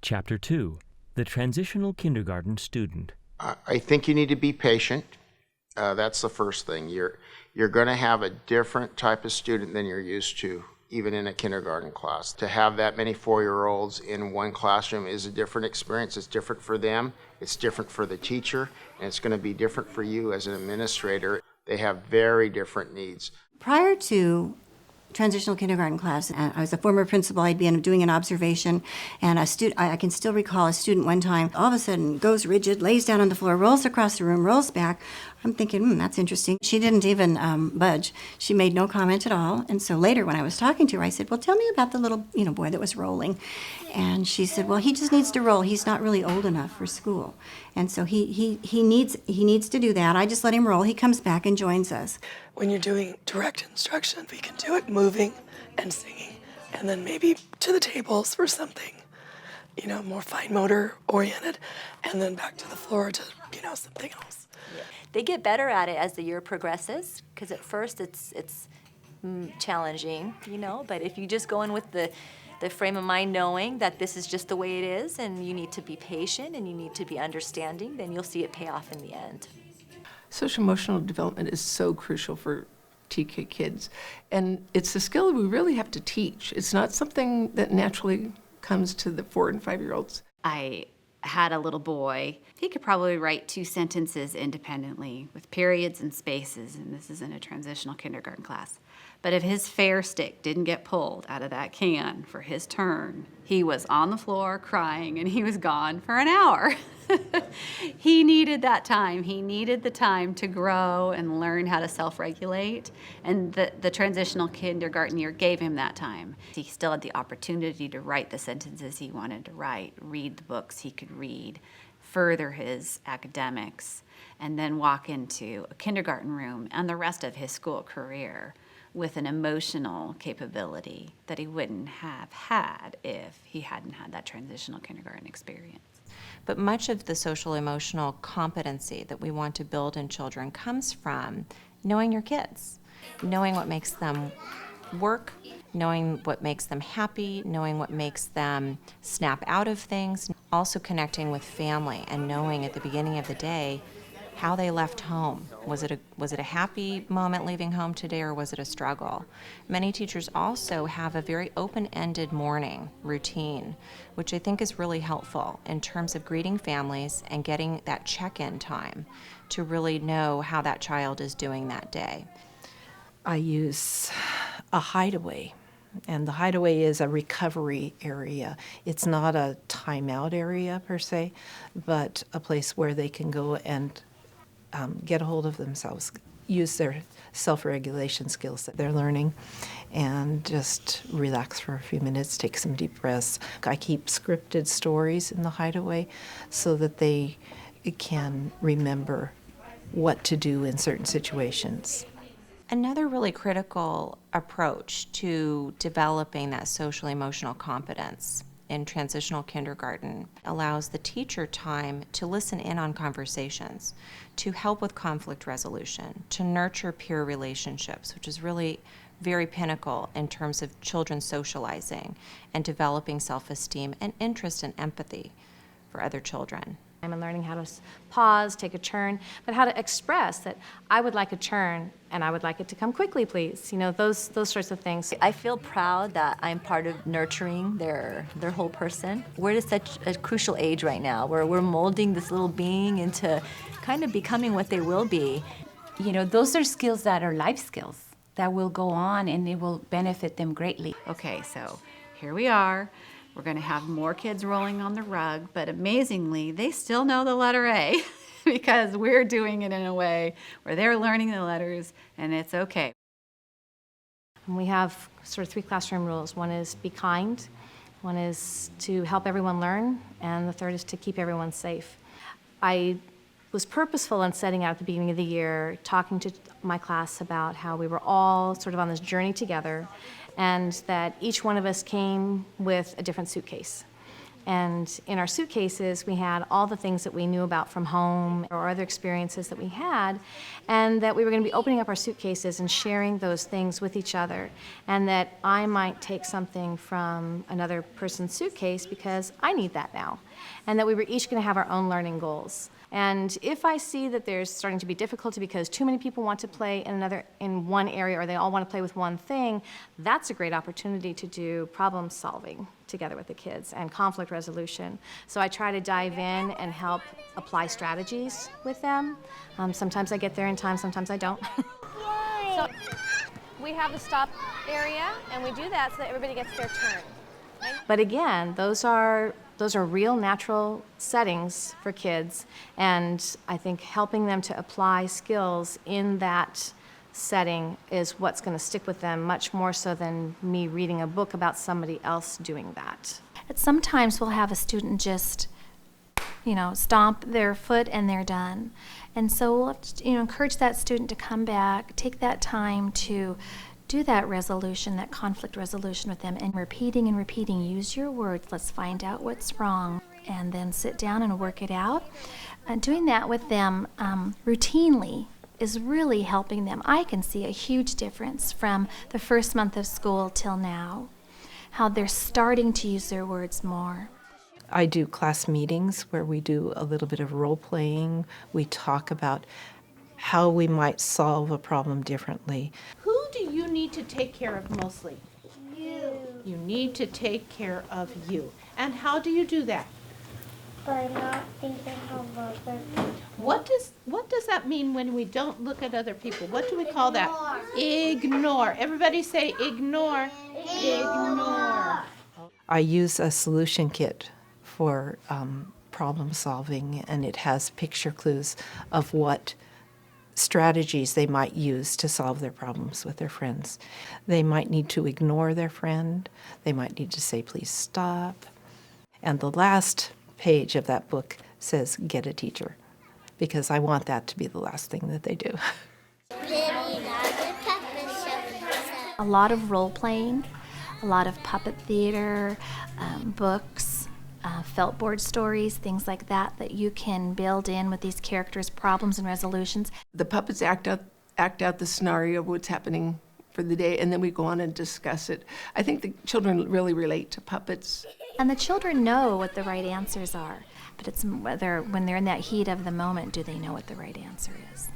Chapter 2, The Transitional Kindergarten Student. I think you need to be patient. That's the first thing. You're going to have a different type of student than you're used to, even in a kindergarten class. To have that many 4-year-olds in one classroom is a different experience. It's different for them, it's different for the teacher, and it's going to be different for you as an administrator. They have very different needs. Prior to transitional kindergarten class, I was a former principal. I'd been doing an observation, and I can still recall a student one time all of a sudden goes rigid, lays down on the floor, rolls across the room, rolls back. I'm thinking, that's interesting. She didn't even budge. She made no comment at all. And so later when I was talking to her, I said, well, tell me about the little boy that was rolling. And she said, well, he just needs to roll. He's not really old enough for school. And so he needs to do that. I just let him roll. He comes back and joins us. When you're doing direct instruction, we can do it moving and singing, and then maybe to the tables for something, more fine motor oriented, and then back to the floor to, something else. Yeah. They get better at it as the year progresses, because at first it's challenging, but if you just go in with the frame of mind knowing that this is just the way it is and you need to be patient and you need to be understanding, then you'll see it pay off in the end. Social emotional development is so crucial for TK kids, and it's a skill we really have to teach. It's not something that naturally comes to the 4 and 5-year-olds. I had a little boy. He could probably write 2 sentences independently with periods and spaces, and this is in a transitional kindergarten class. But if his fair stick didn't get pulled out of that can for his turn, he was on the floor crying and he was gone for an hour. He needed that time. He needed the time to grow and learn how to self-regulate, and the transitional kindergarten year gave him that time. He still had the opportunity to write the sentences he wanted to write, read the books he could read, further his academics, and then walk into a kindergarten room and the rest of his school career with an emotional capability that he wouldn't have had if he hadn't had that transitional kindergarten experience. But much of the social emotional competency that we want to build in children comes from knowing your kids, knowing what makes them work, knowing what makes them happy, knowing what makes them snap out of things, also connecting with family and knowing at the beginning of the day how they left home. Was it a happy moment leaving home today, or was it a struggle? Many teachers also have a very open-ended morning routine, which I think is really helpful in terms of greeting families and getting that check-in time to really know how that child is doing that day. I use a hideaway, and the hideaway is a recovery area. It's not a timeout area per se, but a place where they can go and get a hold of themselves, use their self-regulation skills that they're learning, and just relax for a few minutes, take some deep breaths. I keep scripted stories in the hideaway so that they can remember what to do in certain situations. Another really critical approach to developing that social emotional competence in transitional kindergarten allows the teacher time to listen in on conversations, to help with conflict resolution, to nurture peer relationships, which is really very pinnacle in terms of children socializing and developing self-esteem and interest and empathy for other children. And learning how to pause, take a turn, but how to express that I would like a turn and I would like it to come quickly, please. Those sorts of things. I feel proud that I'm part of nurturing their whole person. We're at such a crucial age right now where we're molding this little being into kind of becoming what they will be. Those are skills that are life skills that will go on and it will benefit them greatly. Okay, so here we are. We're going to have more kids rolling on the rug, but amazingly, they still know the letter A because we're doing it in a way where they're learning the letters, and it's okay. We have sort of 3 classroom rules. One is be kind, one is to help everyone learn, and the third is to keep everyone safe. I was purposeful in setting out at the beginning of the year, talking to my class about how we were all sort of on this journey together, and that each one of us came with a different suitcase. And in our suitcases, we had all the things that we knew about from home or other experiences that we had, and that we were going to be opening up our suitcases and sharing those things with each other, and that I might take something from another person's suitcase because I need that now, and that we were each going to have our own learning goals. And if I see that there's starting to be difficulty because too many people want to play in one area, or they all want to play with one thing, that's a great opportunity to do problem solving together with the kids and conflict resolution. So I try to dive in and help apply strategies with them. Sometimes I get there in time, sometimes I don't. So we have the stop area, and we do that so that everybody gets their turn. Right? But again, those are real natural settings for kids, and I think helping them to apply skills in that setting is what's going to stick with them much more so than me reading a book about somebody else doing that. Sometimes we'll have a student just, stomp their foot and they're done. And so we'll have to, encourage that student to come back, take that time to do that resolution, that conflict resolution with them, and repeating, use your words, let's find out what's wrong, and then sit down and work it out. Doing that with them routinely is really helping them. I can see a huge difference from the first month of school till now, how they're starting to use their words more. I do class meetings where we do a little bit of role playing. We talk about how we might solve a problem differently. Who do you need to take care of mostly? You. You need to take care of you. And how do you do that? By not thinking of other people. What does that mean when we don't look at other people? What do we call that? Ignore. Everybody say ignore. Ignore. I use a solution kit for problem solving, and it has picture clues of what strategies they might use to solve their problems with their friends. They might need to ignore their friend. They might need to say, please stop. And the last page of that book says, get a teacher, because I want that to be the last thing that they do. A lot of role playing, a lot of puppet theater, books, felt board stories, things like that you can build in with these characters' problems and resolutions. The puppets act out the scenario of what's happening for the day, and then we go on and discuss it. I think the children really relate to puppets. And the children know what the right answers are, but it's whether when they're in that heat of the moment, do they know what the right answer is?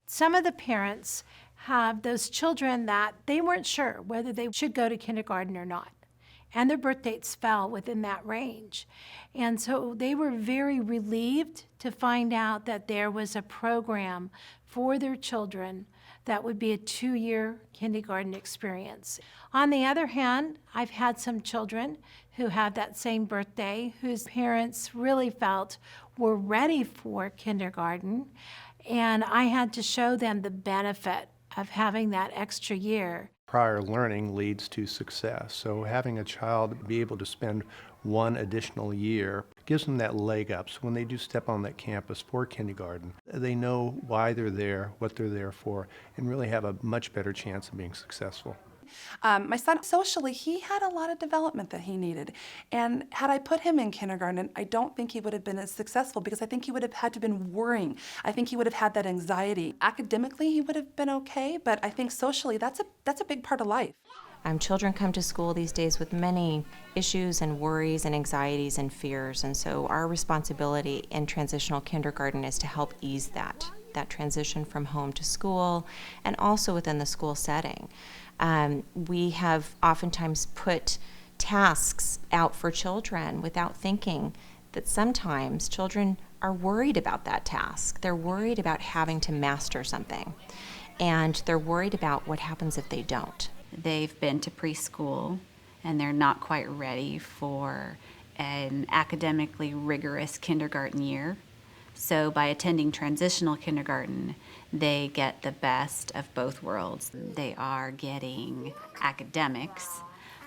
Some of the parents have those children that they weren't sure whether they should go to kindergarten or not, and their birth dates fell within that range. And so they were very relieved to find out that there was a program for their children that would be a 2-year kindergarten experience. On the other hand, I've had some children who have that same birthday whose parents really felt were ready for kindergarten, and I had to show them the benefit of having that extra year. Prior learning leads to success, so having a child be able to spend one additional year gives them that leg up. So when they do step on that campus for kindergarten, they know why they're there, what they're there for, and really have a much better chance of being successful. My son, socially, he had a lot of development that he needed. And had I put him in kindergarten, I don't think he would have been as successful, because I think he would have had to been worrying. I think he would have had that anxiety. Academically, he would have been okay, but I think socially, that's a big part of life. Children come to school these days with many issues and worries and anxieties and fears, and so our responsibility in transitional kindergarten is to help ease that transition from home to school and also within the school setting. We have oftentimes put tasks out for children without thinking that sometimes children are worried about that task. They're worried about having to master something, and they're worried about what happens if they don't. They've been to preschool and they're not quite ready for an academically rigorous kindergarten year. So by attending transitional kindergarten, they get the best of both worlds. They are getting academics,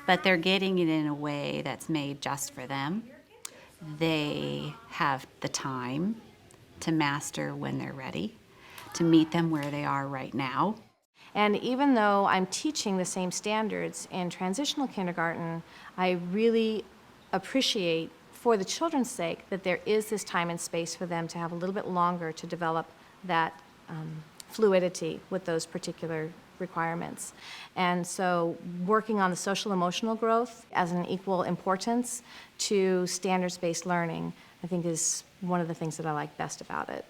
but they're getting it in a way that's made just for them. They have the time to master when they're ready, to meet them where they are right now. And even though I'm teaching the same standards in transitional kindergarten, I really appreciate for the children's sake, that there is this time and space for them to have a little bit longer to develop that fluidity with those particular requirements. And so working on the social emotional growth as an equal importance to standards-based learning, I think is one of the things that I like best about it.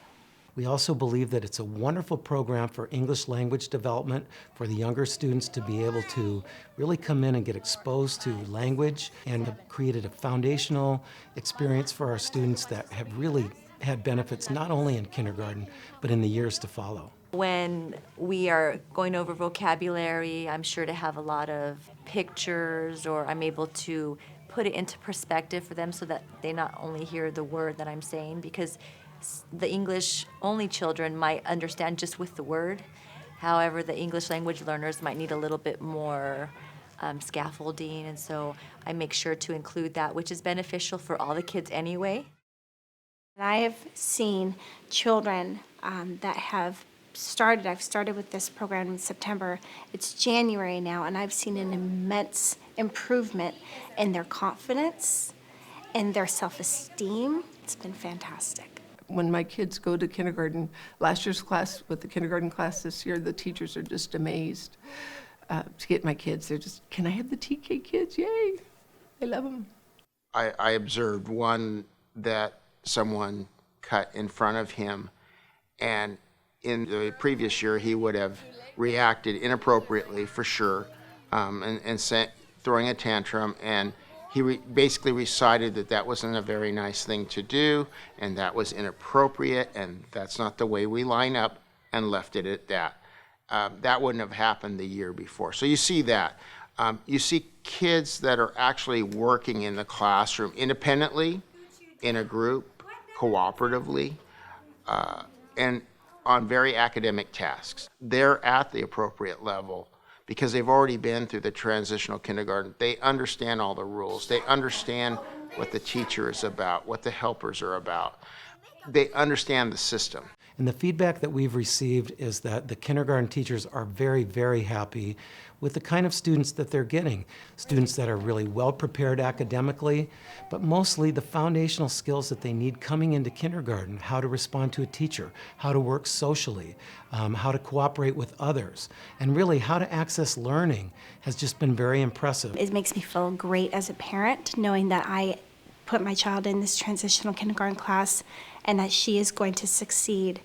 We also believe that it's a wonderful program for English language development for the younger students to be able to really come in and get exposed to language, and have created a foundational experience for our students that have really had benefits not only in kindergarten, but in the years to follow. When we are going over vocabulary, I'm sure to have a lot of pictures, or I'm able to put it into perspective for them so that they not only hear the word that I'm saying, because the English-only children might understand just with the word. However, the English language learners might need a little bit more scaffolding, and so I make sure to include that, which is beneficial for all the kids anyway. I have seen children that have started, I've started with this program in September. It's January now, and I've seen an immense improvement in their confidence and their self-esteem. It's been fantastic. When my kids go to kindergarten, last year's class with the kindergarten class this year, the teachers are just amazed to get my kids. They're just, can I have the TK kids? Yay! I love them. I observed one that someone cut in front of him, and in the previous year he would have reacted inappropriately for sure, and throwing a tantrum, and he basically recited that that wasn't a very nice thing to do, and that was inappropriate, and that's not the way we line up, and left it at that. That wouldn't have happened the year before. So you see that. You see kids that are actually working in the classroom independently, in a group, cooperatively, and on very academic tasks. They're at the appropriate level because they've already been through the transitional kindergarten. They understand all the rules. They understand what the teacher is about, what the helpers are about. They understand the system. And the feedback that we've received is that the kindergarten teachers are very, very happy with the kind of students that they're getting. Students that are really well prepared academically, but mostly the foundational skills that they need coming into kindergarten: how to respond to a teacher, how to work socially, how to cooperate with others, and really how to access learning has just been very impressive. It makes me feel great as a parent knowing that I put my child in this transitional kindergarten class and that she is going to succeed